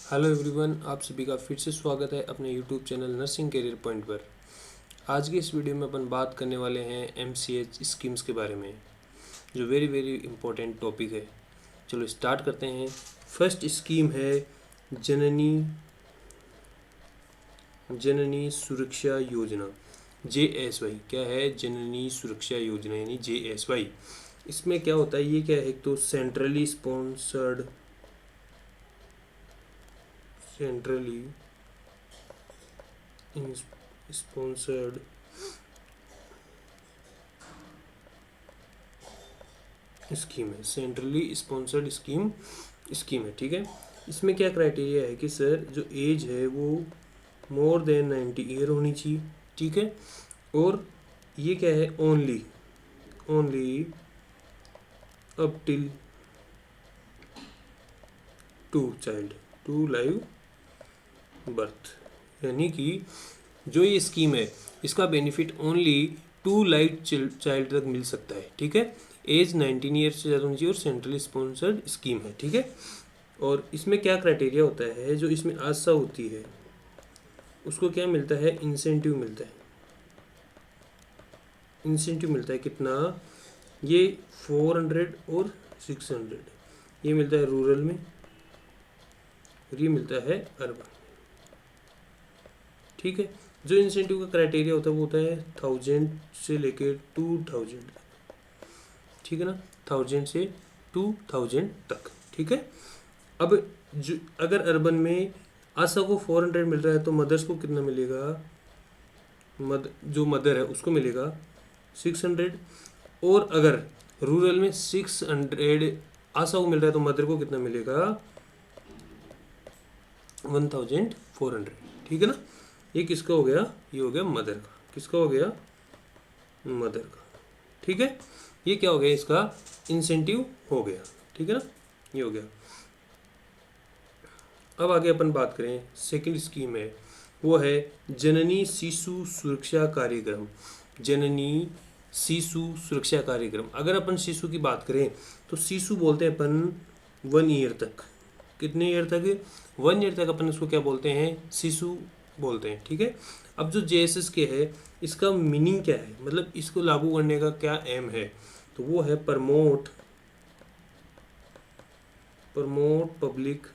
Hello everyone, आप सभी का फिर से स्वागत है अपने YouTube channel nursing career point पर। आज की इस वीडियो में अपन बात करने वाले हैं एमसीएच स्कीम्स के बारे में, जो वेरी वेरी इंपॉर्टेंट टॉपिक है। चलो स्टार्ट करते हैं। फर्स्ट स्कीम है जननी जननी सुरक्षा योजना, JSY। क्या है? जननी सुरक्षा योजना यानी JSY। इसमें क्या होता है, ये क्या है? एक तो सेंट्रली स्पॉन्सर्ड स्कीम है, सेंट्रली स्पॉन्सर्ड स्कीम है। ठीक है। इसमें क्या क्राइटेरिया है कि सर जो एज है वो मोर देन 90 ईयर होनी चाहिए। ठीक है। और ये क्या है? Only up till two live birth, यानी कि जो ये स्कीम है इसका बेनिफिट ओनली 2 लाइव चाइल्ड तक मिल सकता है। ठीक है। एज 19 ईयर्स से ज़्यादा होनी चाहिए और सेंट्रली स्पॉन्सर्ड स्कीम है। ठीक है। और इसमें क्या क्राइटेरिया होता है, जो इसमें आशा होती है उसको क्या मिलता है? इंसेंटिव मिलता है। कितना? ये 400 और 600 ये मिलता है रूरल में और ये मिलता है अर्बन। ठीक है। जो इंसेंटिव का क्राइटेरिया होता है वो होता है 1000 से लेके 2000 तक। ठीक है ना? 1000 से 2000 तक। ठीक है। अब जो अगर अर्बन में आशा को 400 मिल रहा है तो मदर्स को कितना मिलेगा? जो मदर है उसको मिलेगा 600। और अगर रूरल में 600 आशा को मिल रहा है तो मदर को कितना मिलेगा? 1400। ठीक है ना? ये किसका हो गया? ये हो गया मदर का। किसका हो गया? मदर का। ठीक है। ये क्या हो गया? इसका इंसेंटिव हो गया। ठीक है ना? ये हो गया। अब आगे अपन बात करें, सेकंड स्कीम है वो है जननी शिशु सुरक्षा कार्यक्रम। जननी शिशु सुरक्षा कार्यक्रम। अगर अपन शिशु की बात करें तो शिशु बोलते हैं अपन 1 ईयर तक। कितने ईयर तक? 1 ईयर तक अपन इसको क्या बोलते हैं? शिशु बोलते हैं। ठीक है। अब जो JSS के है इसका मीनिंग क्या है, मतलब इसको लागू करने का क्या एम है, तो वो है प्रमोट पब्लिक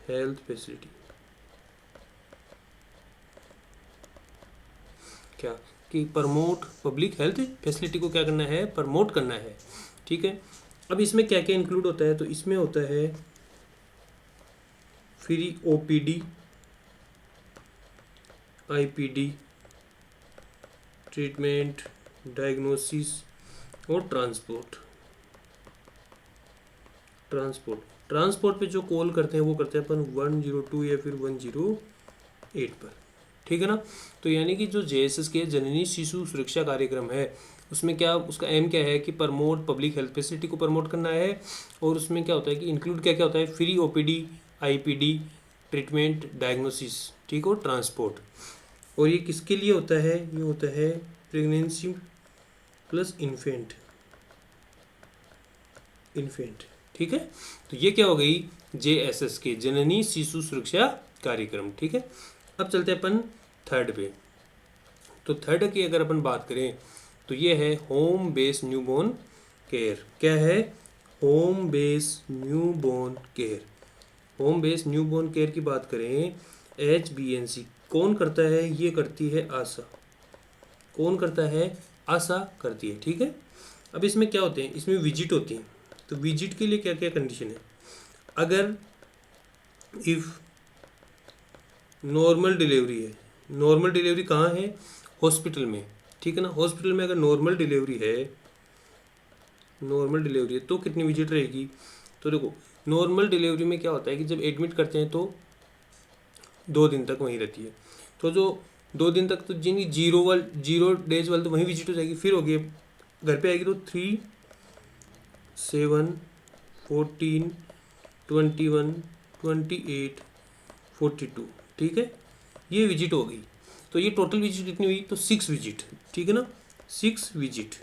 हेल्थ फैसिलिटी। क्या कि प्रमोट पब्लिक हेल्थ फैसिलिटी को क्या करना है? प्रमोट करना है। ठीक है। अब इसमें क्या क्या इंक्लूड होता है, तो इसमें होता है free OPD, IPD, treatment, diagnosis और ट्रांसपोर्ट पे जो कॉल करते हैं वो करते हैं अपन 102 या फिर 108 पर। ठीक है ना? तो यानी कि जो JSS के जननी शिशु सुरक्षा कार्यक्रम है उसमें क्या, उसका एम क्या है कि प्रमोट पब्लिक हेल्थ फैसिलिटी को प्रमोट करना है। और उसमें क्या होता है कि इंक्लूड क्या क्या होता है? Free OPD, IPD, treatment, diagnosis, ठीक, और ट्रांसपोर्ट। और ये किसके लिए होता है? ये होता है प्रेगनेंसी प्लस इन्फेंट। ठीक है। तो ये क्या हो गई? JSS के जननी शिशु सुरक्षा कार्यक्रम। ठीक है। अब चलते हैं अपन थर्ड पे। तो थर्ड की अगर अपन बात करें तो ये है होम बेस्ड न्यूबॉर्न केयर। क्या है? Home based newborn care. Home based newborn care की बात करें, HBNC कौन करता है? ये करती है आशा। कौन करता है? आशा करती है। ठीक है। अब इसमें क्या होते हैं? इसमें विजिट होती हैं। तो विजिट के लिए क्या क्या कंडीशन है? अगर इफ नॉर्मल डिलीवरी है, नॉर्मल डिलीवरी कहाँ है? हॉस्पिटल में। ठीक है ना? हॉस्पिटल में अगर नॉर्मल डिलीवरी है तो कितनी विजिट रहेगी? तो देखो, नॉर्मल डिलीवरी में क्या होता है कि जब एडमिट करते हैं तो 2 दिन तक वहीं रहती है। तो जो 2 दिन तक तो जिनकी 0 डेज वाली तो वहीं विजिट हो जाएगी। फिर होगी घर पे आएगी तो 3, 7, 14, 21, 28, 42। ठीक है। ये विजिट हो गई। तो ये टोटल विजिट कितनी हुई? तो 6 विजिट। ठीक है ना? 6 विजिट।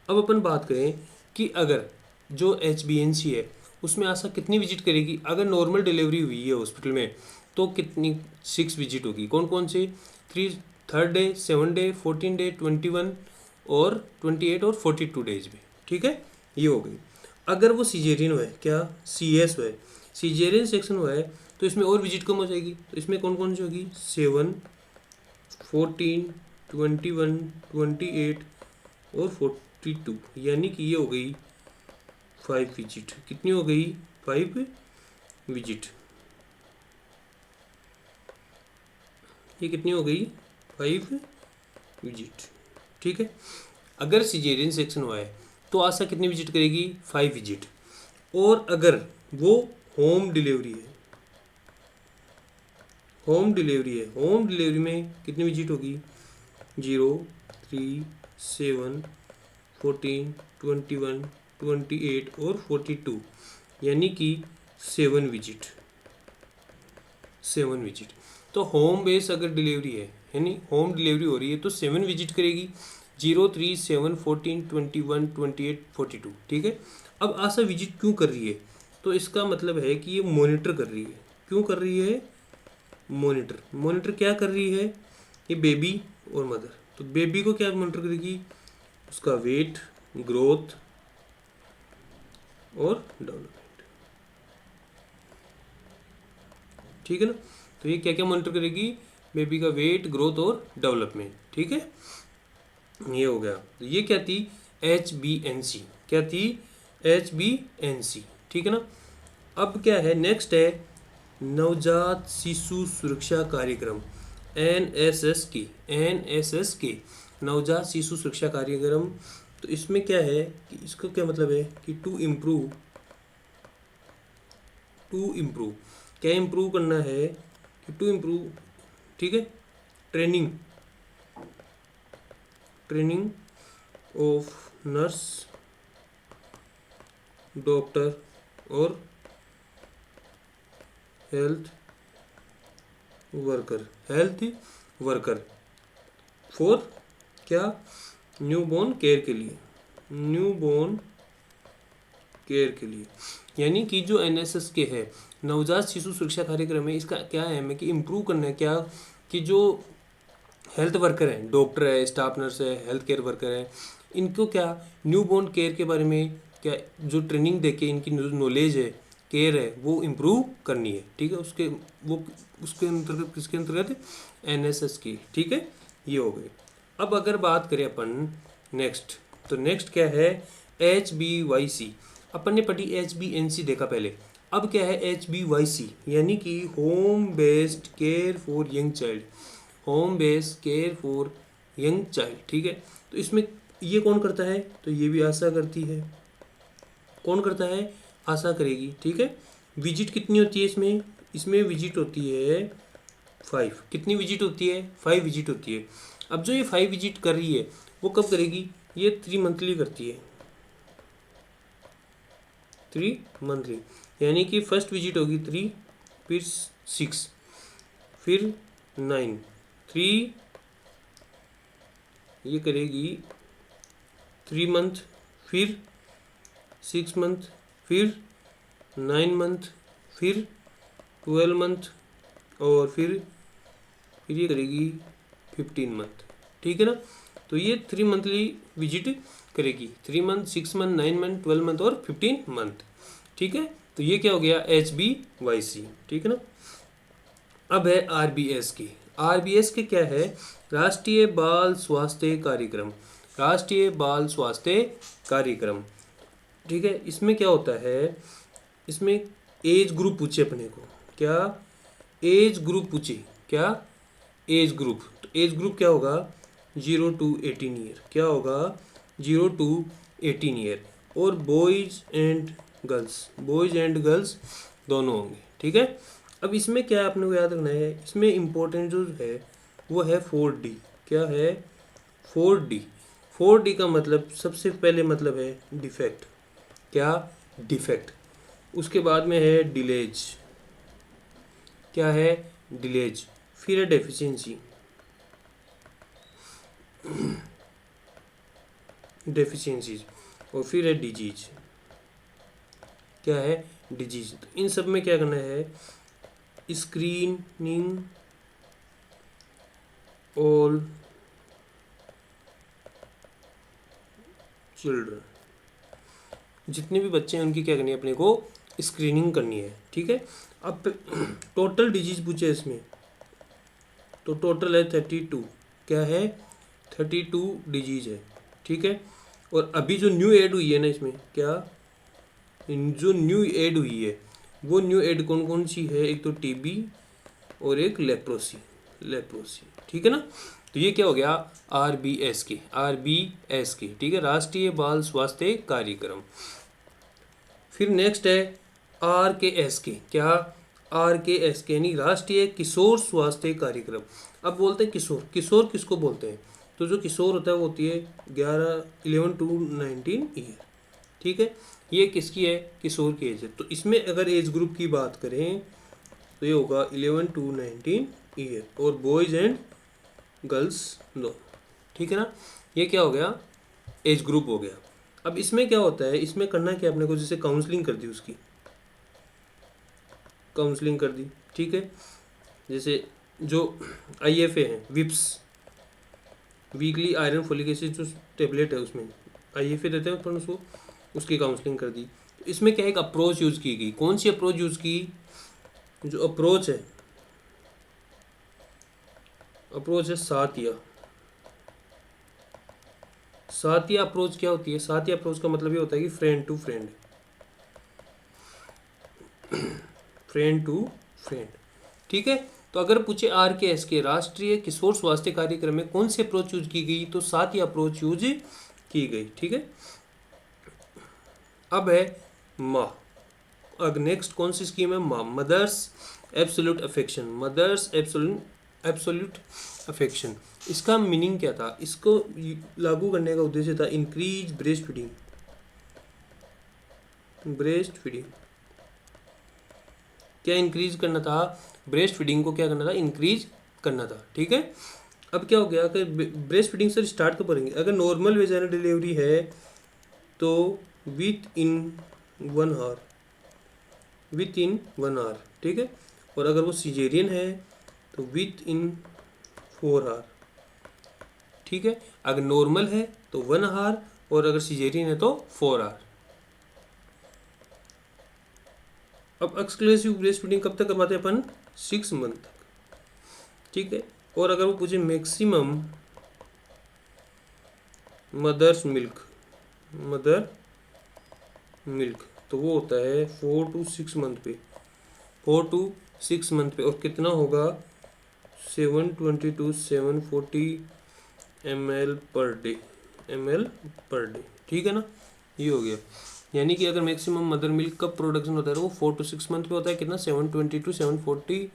अब अपन बात करें कि अगर जो HBNC है उसमें आशा कितनी विजिट करेगी? अगर नॉर्मल डिलीवरी हुई है हॉस्पिटल में तो कितनी 6 विजिट होगी। कौन कौन से? 3rd डे, 7 डे, 14 डे, 21 और 28 और 42 डेज में। ठीक है, ये हो गई। अगर वो सीजेरियन हुआ है, क्या CS हुआ है, सीजेरियन सेक्शन हुआ है, तो इसमें और विजिट कम हो जाएगी। तो इसमें कौन कौन सी होगी? 7, 14, 21, 28 और 42, यानी कि ये हो गई 5 विजिट। कितनी हो गई? 5 विजिट। ये कितनी हो गई? 5 विजिट। ठीक है, अगर सिजेरियन सेक्शन हुआ है तो आशा कितनी विजिट करेगी? 5 विजिट। और अगर वो होम डिलीवरी है, होम डिलीवरी में कितनी विजिट होगी? 0, 3, 7, 14, 21, 28 और 42, यानी कि 7 विजिट। 7 विजिट। तो होम बेस अगर डिलीवरी है, यानी होम डिलीवरी हो रही है, तो 7 विजिट करेगी। 0, 3, 7, 14, 21, 28, 42। ठीक है, अब आशा विजिट क्यों कर रही है? तो इसका मतलब है कि ये मॉनिटर कर रही है। क्यों कर रही है? मॉनिटर क्या कर रही है? ये बेबी और मदर। तो बेबी को क्या मॉनिटर करेगी? उसका वेट, ग्रोथ और डेवलपमेंट। ठीक है ना, तो ये क्या क्या मॉनिटर करेगी? बेबी का वेट, ग्रोथ और डेवलपमेंट। ठीक है, ये हो गया। तो ये क्या थी? HBNC। क्या थी? HBNC। ठीक है ना। अब क्या है? नेक्स्ट है नवजात शिशु सुरक्षा कार्यक्रम, NSS के नवजात शिशु सुरक्षा कार्यक्रम। तो इसमें क्या है कि इसका क्या मतलब है कि टू इम्प्रूव क्या इम्प्रूव करना है कि टू इम्प्रूव, ठीक है, ट्रेनिंग ऑफ नर्स, डॉक्टर और हेल्थ वर्कर फॉर क्या? न्यूबॉर्न केयर के लिए। यानी कि जो NSS के है नवजात शिशु सुरक्षा कार्यक्रम है, इसका क्या है कि इम्प्रूव करना है क्या? कि जो हेल्थ वर्कर हैं, डॉक्टर है, स्टाफ नर्स है, हेल्थ केयर वर्कर है, इनको क्या न्यूबॉर्न केयर के बारे में क्या जो ट्रेनिंग देके इनकी नॉलेज है, केयर है, वो इम्प्रूव करनी है। ठीक है, उसके अंतर्गत किसके अंतर्गत? NSS की। ठीक है, ये हो गए। अब अगर बात करें अपन नेक्स्ट, तो नेक्स्ट क्या है? HBYC। अपन ने पढ़ी HBNC देखा पहले। अब क्या है? HBYC यानी कि home based care for young child. ठीक है, तो इसमें ये कौन करता है? तो ये भी आशा करती है। कौन करता है? आशा करेगी। ठीक है, विजिट कितनी होती है इसमें विजिट होती है 5। कितनी विजिट होती है? 5 विजिट होती है। अब जो ये 5 विजिट कर रही है वो कब करेगी? ये 3 मंथली करती है। 3 मंथली, यानी कि फर्स्ट विजिट होगी 3, फिर 6, फिर 9, 3 ये करेगी 3 मंथ, फिर 6 मंथ, फिर 9 मंथ, फिर 12 मंथ और फिर ये करेगी 15 मंथ। ठीक है ना, तो ये 3 मंथली विजिट करेगी। 3 मंथ, 6 मंथ, 9 मंथ, 12 मंथ और 15 मंथ। ठीक है, तो ये क्या हो गया? HBYC। ठीक है ना। अब है RBS की। RBS के क्या है? राष्ट्रीय बाल स्वास्थ्य कार्यक्रम। ठीक है, इसमें क्या होता है? इसमें एज ग्रुप पूछे अपने को। क्या? एज ग्रुप पूछे। क्या? Age group. तो एज ग्रुप क्या होगा? 0 to 18 ईयर। क्या होगा? 0 to 18 ईयर। और बॉयज एंड गर्ल्स दोनों होंगे। ठीक है, अब इसमें क्या आपने को याद रखना है? इसमें इम्पोर्टेंट जो है वो है 4D। क्या है? 4D। 4D का मतलब सबसे पहले मतलब है डिफेक्ट। क्या? डिफेक्ट। उसके बाद में है डिलेज। क्या है? डिलेज। फिर है डेफिशिएंसीज और फिर है डिजीज। क्या है, डिजीज। तो इन सब में क्या करना है, स्क्रीनिंग ऑल चिल्ड्रन, जितने भी बच्चे हैं उनकी क्या करनी है, अपने को स्क्रीनिंग करनी है, ठीक है। अब टोटल डिजीज पूछे इसमें, तो टोटल है 32, क्या है 32 डिजीज है, ठीक है। और अभी जो न्यू ऐड हुई है ना इसमें, क्या जो न्यू ऐड हुई है वो न्यू ऐड कौन कौन सी है, एक तो टीबी और एक लेप्रोसी, ठीक है ना। तो ये क्या हो गया, RBS के, ठीक है, राष्ट्रीय बाल स्वास्थ्य कार्यक्रम। फिर नेक्स्ट है RKS के, क्या RKS के यानी राष्ट्रीय किशोर स्वास्थ्य कार्यक्रम। अब बोलते हैं किशोर, किशोर किसको बोलते हैं, तो जो किशोर होता है वो होती है 11 to 19 ईयर, ठीक है। ये किसकी है, किशोर की एज है। तो इसमें अगर एज ग्रुप की बात करें तो ये होगा 11 to 19 ईयर, और बॉयज़ एंड गर्ल्स दो, ठीक है ना। ये क्या हो गया, एज ग्रुप हो गया। अब इसमें क्या होता है, इसमें करना क्या अपने को, जैसे काउंसलिंग कर दी, उसकी काउंसलिंग कर दी, ठीक है। जैसे जो IFA है, विप्स, वीकली आयरन फोलिक एसिड जो टेबलेट है उसमें IFA देते हैं अपन उसको, उसकी काउंसलिंग कर दी। तो इसमें क्या एक अप्रोच यूज़ की गई, कौन सी अप्रोच यूज़ की, जो अप्रोच है सातिया अप्रोच। क्या होती है सातिया अप्रोच, का मतलब ये होता है कि फ्रेंड टू फ्रेंड, ठीक है। तो अगर पूछे RKS के राष्ट्रीय किशोर स्वास्थ्य कार्यक्रम में कौन सी अप्रोच यूज की गई, तो सातिया अप्रोच यूज की गई, ठीक है। अब है माँ, अब नेक्स्ट कौन सी स्कीम है, माँ, मदर्स एब्सोल्यूट अफेक्शन। इसका मीनिंग क्या था, इसको लागू करने का उद्देश्य था इंक्रीज ब्रेस्ट फीडिंग, क्या इंक्रीज करना था, ब्रेस्ट फीडिंग को क्या करना था, इंक्रीज करना था, ठीक है। अब क्या हो गया कि ब्रेस्ट फीडिंग से स्टार्ट कब करेंगे, अगर नॉर्मल वेजाइनल डिलीवरी है तो विथ इन 1 आवर, ठीक है। और अगर वो सिजेरियन है तो विथ इन 4 आवर, ठीक है। अगर नॉर्मल है तो 1 आवर, और अगर सिजेरियन है तो 4 आवर। अब एक्सक्लूसिव ब्रेस्ट फीडिंग कब तक करवाते हैं अपन, 6 मंथ तक, ठीक है। और अगर वो पूछे मैक्सिमम मदर मिल्क तो वो होता है 4 to 6 मंथ पे, और कितना होगा 720 to 740 ml पर डे, ठीक है ना। ये हो गया, यानी कि अगर मैक्सिमम मदर मिल्क का प्रोडक्शन होता है वो 4 to 6 मंथ पे होता है, कितना 720 to 740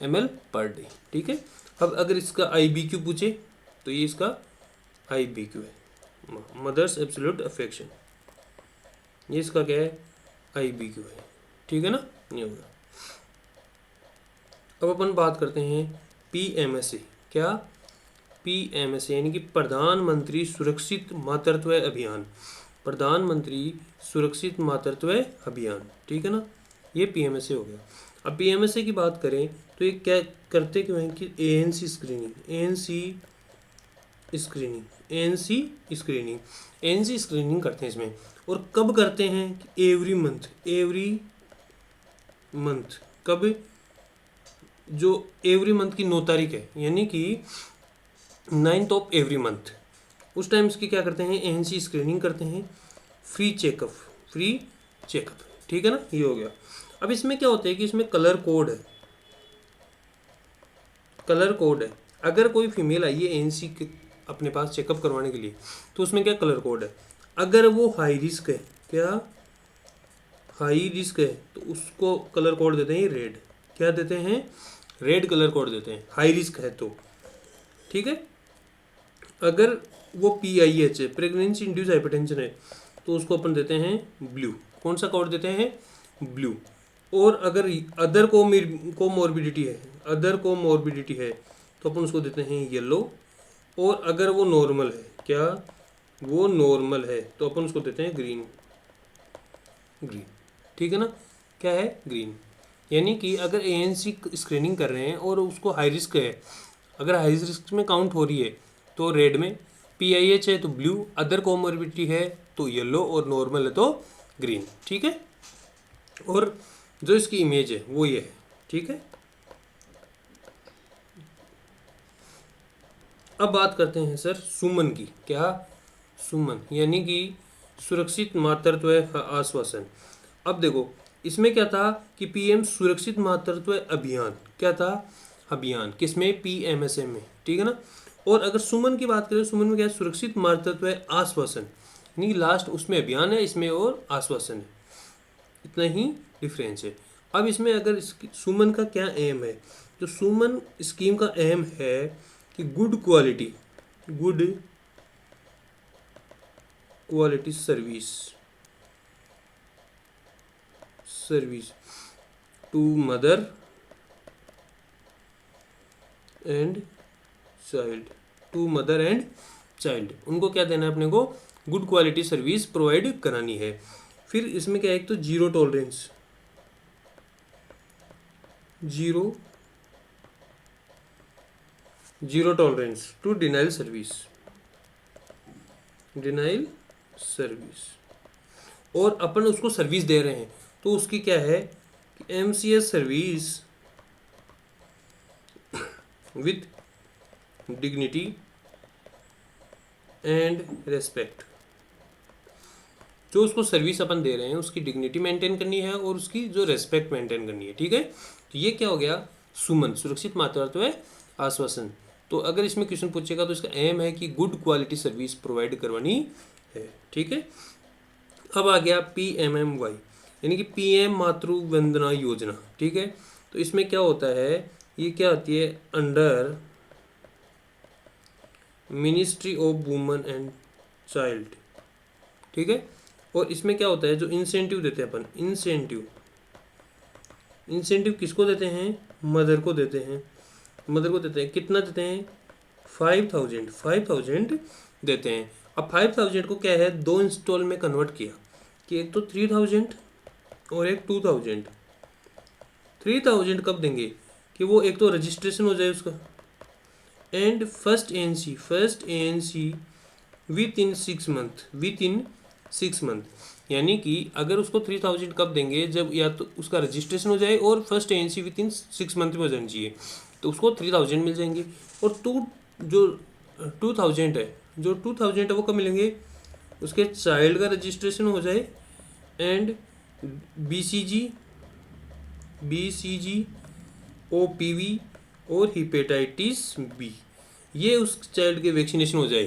ml पर डे, ठीक है। अब अगर इसका IBQ पूछे तो ये इसका IBQ है, मदर्स एब्सोल्यूट अफेक्शन, ये इसका क्या है, IBQ है, ठीक है ना। ये होगा। अब अपन बात करते हैं PMSA, क्या PMSA यानी कि प्रधानमंत्री सुरक्षित मातृत्व अभियान, ठीक है ना। ये PMSA हो गया। अब PMSA की बात करें तो ये क्या करते क्यों हैं कि ANC स्क्रीनिंग करते हैं इसमें। और कब करते हैं कि एवरी मंथ, कब, जो एवरी मंथ की 9 तारीख है, यानी कि 9th ऑफ एवरी मंथ, उस टाइम इसकी क्या करते हैं, ANC स्क्रीनिंग करते हैं, फ्री चेकअप, ठीक है ना। ये हो गया। अब इसमें क्या होता है कि इसमें कलर कोड है, अगर कोई फीमेल आई है ANC के अपने पास चेकअप करवाने के लिए, तो उसमें क्या कलर कोड है, अगर वो हाई रिस्क है, तो उसको कलर कोड देते हैं रेड, क्या देते हैं, रेड कलर कोड देते हैं, हाई रिस्क है तो, ठीक है। अगर वो PIH है, प्रेगनेंसी इंड्यूस हाइपरटेंशन है, तो उसको अपन देते हैं ब्लू, कौन सा कोड देते हैं, ब्लू। और अगर अदर कोमोर्बिडिटी है तो अपन उसको देते हैं येलो। और अगर वो नॉर्मल है, तो अपन उसको देते हैं ग्रीन, ठीक है ना, क्या है, ग्रीन। यानी कि अगर एएनसी स्क्रीनिंग कर रहे हैं और उसको हाई रिस्क है, अगर हाई रिस्क में काउंट हो रही है तो रेड में, पीआईएच है तो ब्लू, अदर कोमोर्बिडिटी है तो येलो, और नॉर्मल है तो ग्रीन। ठीक है, और जो इसकी इमेज है वो ये है। ठीक है, अब बात करते हैं सर सुमन की। क्या, सुमन यानी कि सुरक्षित मातृत्व आश्वासन। अब देखो इसमें क्या था कि पीएम सुरक्षित मातृत्व अभियान, क्या था, अभियान, किसमें, पीएमएसएम में। ठीक है ना, और अगर सुमन की बात करें, सुमन में क्या है, सुरक्षित मातृत्व आश्वासन, यानी लास्ट उसमें अभियान है, इसमें और आश्वासन है, इतना ही डिफरेंस है। अब इसमें अगर सुमन का क्या एम है, तो सुमन स्कीम का एम है कि good quality service to mother and child, उनको क्या देना है अपने को, गुड क्वालिटी सर्विस प्रोवाइड करानी है। फिर इसमें क्या है, एक तो zero tolerance to denial service, और अपन उसको सर्विस दे रहे हैं तो उसकी क्या है, MCS service with dignity and respect. जो उसको सर्विस अपन दे रहे हैं उसकी डिग्निटी मेंटेन करनी है और उसकी जो रेस्पेक्ट मेंटेन करनी है। ठीक है, तो ये क्या हो गया, सुमन सुरक्षित मातृत्व आश्वासन। तो अगर इसमें क्वेश्चन पूछेगा तो इसका एम है कि गुड क्वालिटी सर्विस प्रोवाइड करवानी है। ठीक है, अब आ गया PMMY, यानी कि पीएम मातृ वंदना योजना। ठीक है, तो इसमें क्या होता है, ये क्या आती है, under ministry of women and child. ठीक है, और इसमें क्या होता है, जो इंसेंटिव देते हैं अपन, इंसेंटिव किसको देते हैं, मदर को देते हैं, कितना देते हैं, 5,000 देते हैं। अब 5,000 को क्या है, दो इंस्टॉल में कन्वर्ट किया कि एक तो 3,000 और एक 2,000। 3,000 कब देंगे कि वो एक तो रजिस्ट्रेशन हो जाए उसका, and first ANC with in 6 month, यानी कि अगर उसको 3,000 कब देंगे, जब या तो उसका रजिस्ट्रेशन हो जाए और first ANC with in 6 month में हो जानी चाहिए, तो उसको 3,000 मिल जाएंगे। और जो 2,000 है वो कब मिलेंगे, उसके चाइल्ड का रजिस्ट्रेशन हो जाए एंड BCG OPV और हिपेटाइटिस बी, ये उस चाइल्ड के वैक्सीनेशन हो जाए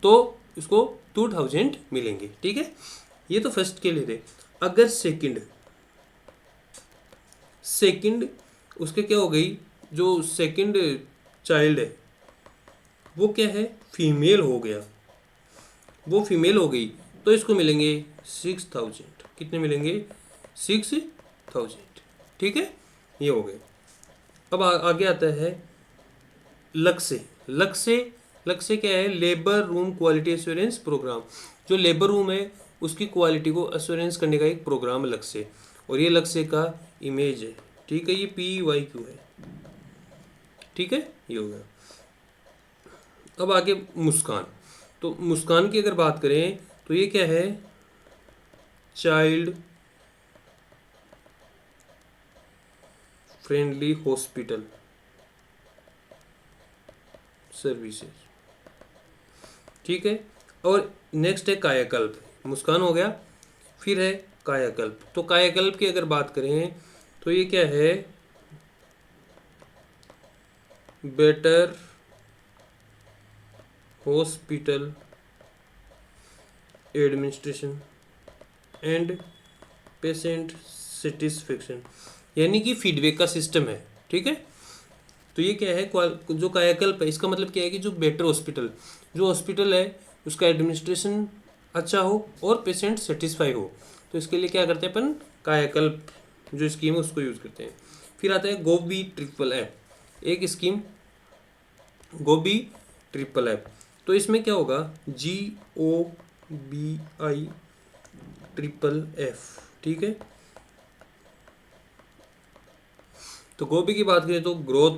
तो उसको 2,000 मिलेंगे। ठीक है, ये तो फर्स्ट के लिए थे। अगर सेकंड उसके क्या हो गई, जो सेकंड चाइल्ड है वो क्या है, फीमेल हो गई, तो इसको मिलेंगे 6,000। कितने मिलेंगे, 6,000। ठीक है, ये हो गए। अब आगे आता है लक्ष्य क्या है, labour room quality assurance programme. जो लेबर रूम है उसकी क्वालिटी को एश्योरेंस करने का एक प्रोग्राम लक्ष्य, और ये लक्ष्य का इमेज है। ठीक है, ये PYQ है। ठीक है, ये हो गया। अब आगे मुस्कान, तो मुस्कान की अगर बात करें तो ये क्या है, चाइल्ड फ्रेंडली हॉस्पिटल सर्विसेज। ठीक है, और नेक्स्ट है कायाकल्प, मुस्कान हो गया, फिर है कायाकल्प। तो कायाकल्प की अगर बात करें तो ये क्या है, better hospital administration and patient satisfaction, यानी कि फीडबैक का सिस्टम है। ठीक है, तो ये क्या है, जो कायाकल्प है इसका मतलब क्या है कि जो बेटर हॉस्पिटल है उसका एडमिनिस्ट्रेशन अच्छा हो और पेशेंट सेटिस्फाई हो, तो इसके लिए क्या करते हैं अपन, कायाकल्प जो स्कीम है उसको यूज़ करते हैं। फिर आता है गोबी ट्रिपल ऐप, एक स्कीम गोबी ट्रिपल ऐप। तो इसमें क्या होगा, GOBI ट्रिपल F। ठीक है, तो गो बी की बात करें तो ग्रोथ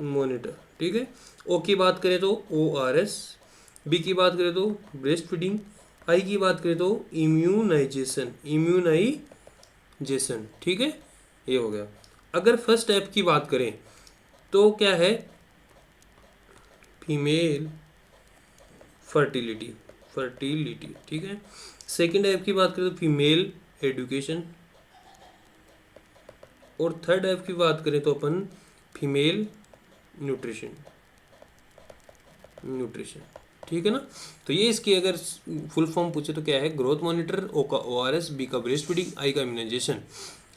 मॉनिटर, ठीक है। ओ की बात करें तो ORS, बी की बात करें तो ब्रेस्ट फीडिंग, आई की बात करें तो इम्यूनाइजेशन, ठीक है, ये हो गया। अगर फर्स्ट ऐप की बात करें तो क्या है, फीमेल फर्टिलिटी, ठीक है। सेकंड ऐप की बात करें तो फीमेल एजुकेशन, और थर्ड ऐप की बात करें तो अपन फीमेल न्यूट्रिशन, ठीक है ना। तो ये इसकी अगर फुल फॉर्म पूछे तो क्या है, ग्रोथ मॉनिटर, ओ का ORS, बी का ब्रेस्ट फीडिंग, आई का इम्यूनाइजेशन,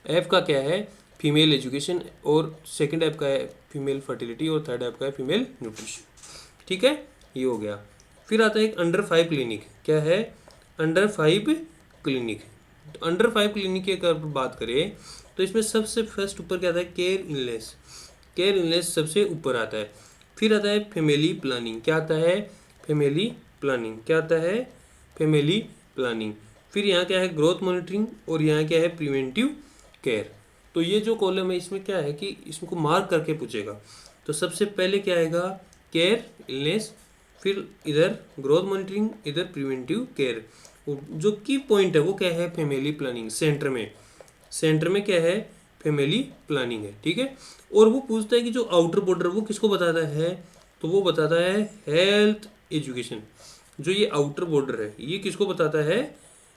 एफ का क्या है, फीमेल एजुकेशन, और सेकंड ऐप का है फीमेल फर्टिलिटी, और थर्ड ऐप का है फीमेल न्यूट्रिशन, ठीक है, ये हो गया। फिर आता है एक अंडर 5 क्लिनिक, क्या है, अंडर 5 क्लिनिक। तो अंडर 5 क्लिनिक की अगर बात करें तो इसमें सबसे फर्स्ट ऊपर क्या आता है, केयर इलनेस सबसे ऊपर आता है। फिर आता है फैमिली प्लानिंग, क्या आता है, फैमिली प्लानिंग। फिर यहाँ क्या है, ग्रोथ मॉनिटरिंग, और यहाँ क्या है, प्रिवेंटिव केयर। तो ये जो कॉलम है इसमें क्या है कि इसको मार्क करके पूछेगा। तो सबसे पहले क्या आएगा, केयर इलनेस, फिर इधर ग्रोथ मॉनिटरिंग, इधर प्रिवेंटिव केयर। जो की पॉइंट है वो क्या है, फैमिली प्लानिंग, सेंटर में क्या है, फैमिली प्लानिंग है, ठीक है। और वो पूछता है कि जो आउटर बॉर्डर वो किसको बताता है, तो वो बताता है हेल्थ एजुकेशन। जो ये आउटर बॉर्डर है ये किसको बताता है,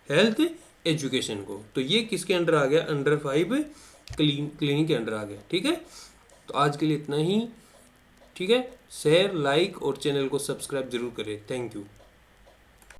हेल्थ एजुकेशन को। तो ये किसके अंडर आ गया, अंडर 5 क्लिनिक के अंडर आ गया, ठीक है। तो आज के लिए इतना ही, ठीक है। शेयर, लाइक और चैनल को सब्सक्राइब जरूर करें। Thank you.